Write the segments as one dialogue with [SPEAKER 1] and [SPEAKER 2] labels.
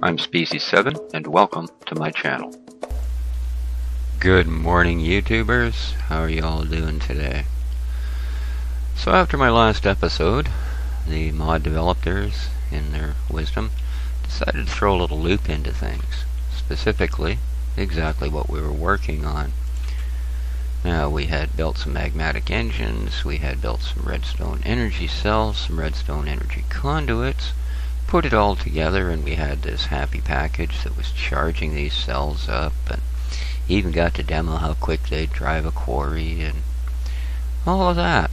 [SPEAKER 1] I'm Species7 and welcome to my channel.
[SPEAKER 2] Good morning, YouTubers. How are you all doing today? So after my last episode, the mod developers, in their wisdom, decided to throw a little loop into things. Specifically, exactly what we were working on. Now, we had built some magmatic engines, we had built some redstone energy cells, some redstone energy conduits, put it all together, and we had this happy package that was charging these cells up, and even got to demo how quick they'd drive a quarry, and all of that.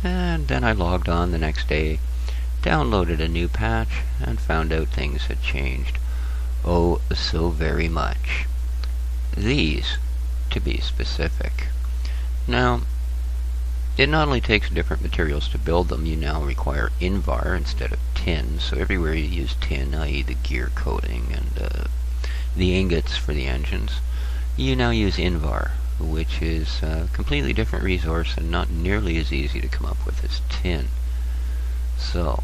[SPEAKER 2] And then I logged on the next day, downloaded a new patch, and found out things had changed. Oh, so very much. These, to be specific. Now, it not only takes different materials to build them, you now require Invar instead of tin. So everywhere you use tin, i.e. the gear coating and the ingots for the engines, you now use Invar, which is a completely different resource and not nearly as easy to come up with as tin. So,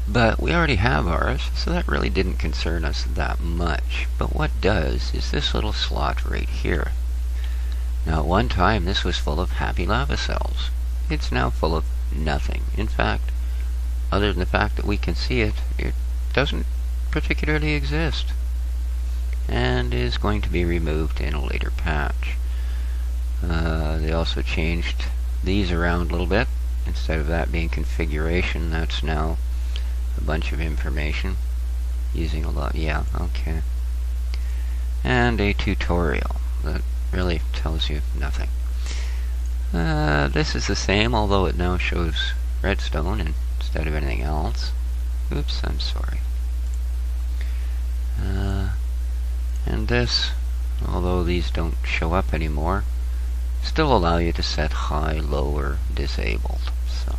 [SPEAKER 2] but we already have ours, so that really didn't concern us that much. But what does is this little slot right here. Now, at one time, this was full of happy lava cells. It's now full of nothing. In fact, other than the fact that we can see it, it doesn't particularly exist, and is going to be removed in a later patch. They also changed these around a little bit. Instead of that being configuration, that's now a bunch of information using a lot. Yeah, okay. And a tutorial that really tells you nothing. This is the same, although it now shows redstone instead of anything else. Oops, I'm sorry. And this, although these don't show up anymore, still allow you to set high, low, or disabled. So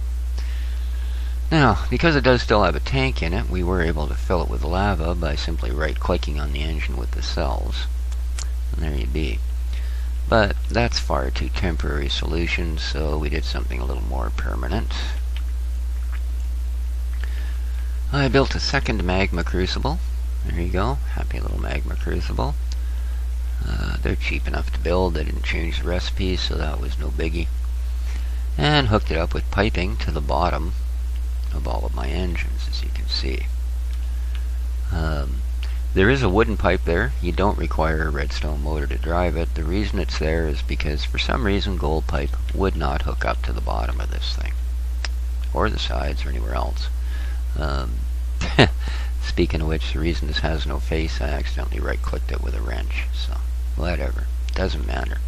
[SPEAKER 2] now, because it does still have a tank in it, we were able to fill it with lava by simply right-clicking on the engine with the cells. And there you be. But that's far too temporary solution, so we did something a little more permanent. I built a second magma crucible. There you go, happy little magma crucible. They're cheap enough to build, they didn't change the recipe, so that was no biggie. And hooked it up with piping to the bottom of all of my engines, as you can see. There is a wooden pipe there. You don't require a redstone motor to drive it. The reason it's there is because for some reason gold pipe would not hook up to the bottom of this thing, or the sides, or anywhere else. Speaking of which, the reason this has no face, I accidentally right-clicked it with a wrench. So, whatever. Doesn't matter.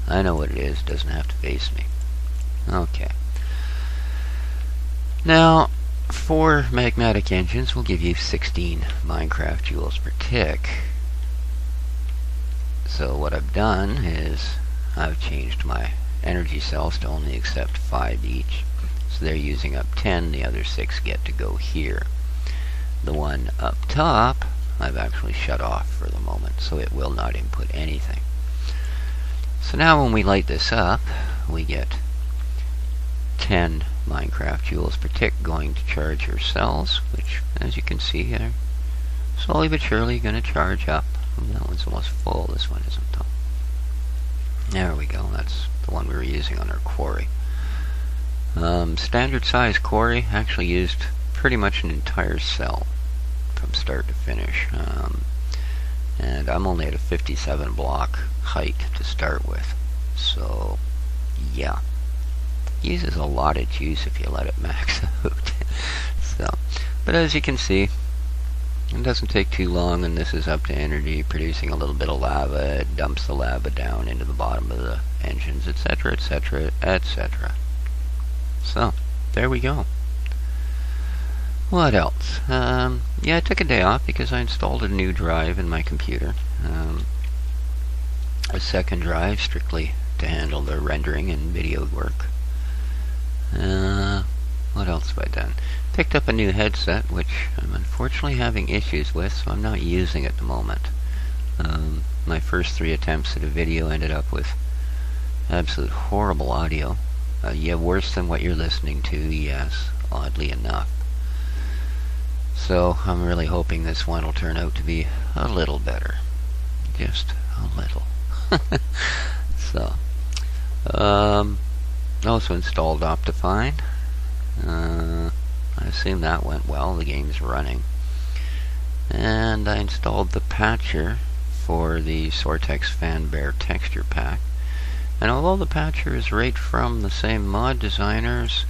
[SPEAKER 2] I know what it is. Doesn't have to face me. Okay. Now, for magmatic engines, we'll give you 16 Minecraft joules per tick. So what I've done is I've changed my energy cells to only accept 5 each. So they're using up 10, the other 6 get to go here. The one up top, I've actually shut off for the moment, so it will not input anything. So now when we light this up, we get 10 Minecraft joules per tick going to charge your cells, which, as you can see, are slowly but surely going to charge up. That one's almost full, this one isn't though. There we go, that's the one we were using on our quarry. Standard size quarry actually used pretty much an entire cell from start to finish. And I'm only at a 57 block height to start with. So, yeah. Uses a lot of juice if you let it max out. So, but as you can see, it doesn't take too long, and this is up to energy, producing a little bit of lava. It dumps the lava down into the bottom of the engines, etc., etc., etc. So, there we go. What else? Yeah, I took a day off because I installed a new drive in my computer. A second drive strictly to handle the rendering and video work. What else have I done? Picked up a new headset, which I'm unfortunately having issues with, so I'm not using it at the moment. My first 3 attempts at a video ended up with absolute horrible audio. Yeah, worse than what you're listening to, yes, oddly enough. So I'm really hoping this one will turn out to be a little better. Just a little. So, also installed Optifine. I assume that went well. The game's running. And I installed the patcher for the Soartex Fanbear texture pack. And although the patcher is right from the same mod designers,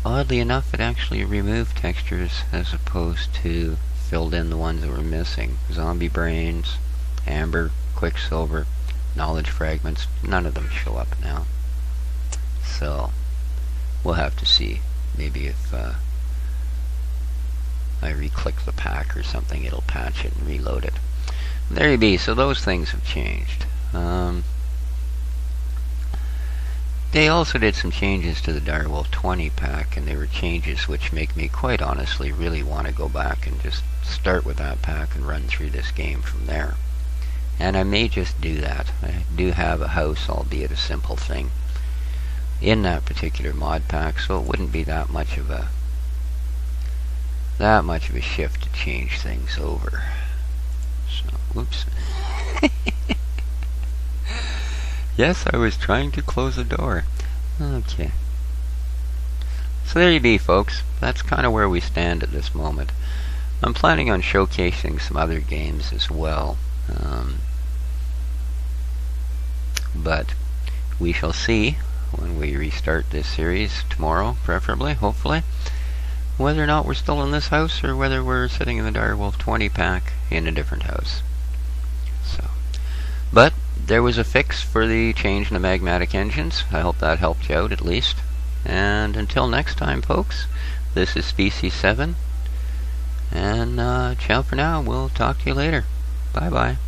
[SPEAKER 2] oddly enough it actually removed textures as opposed to filled in the ones that were missing. Zombie brains, amber, quicksilver, knowledge fragments, none of them show up now. So we'll have to see. Maybe if I re-click the pack or something, it'll patch it and reload it. There you be. So those things have changed. They also did some changes to the Direwolf 20 pack, and they were changes which make me quite honestly really want to go back and just start with that pack and run through this game from there. And I may just do that. I do have a house, albeit a simple thing, in that particular mod pack, so it wouldn't be that much of a shift to change things over. So, whoops. Yes, I was trying to close the door. Okay. So there you be, folks. That's kind of where we stand at this moment. I'm planning on showcasing some other games as well. But we shall see when we restart this series tomorrow, preferably, hopefully, whether or not we're still in this house or whether we're sitting in the Direwolf 20 pack in a different house. So, but there was a fix for the change in the magmatic engines. I hope that helped you out at least. And until next time, folks, this is Species 7. And ciao for now. We'll talk to you later. Bye-bye.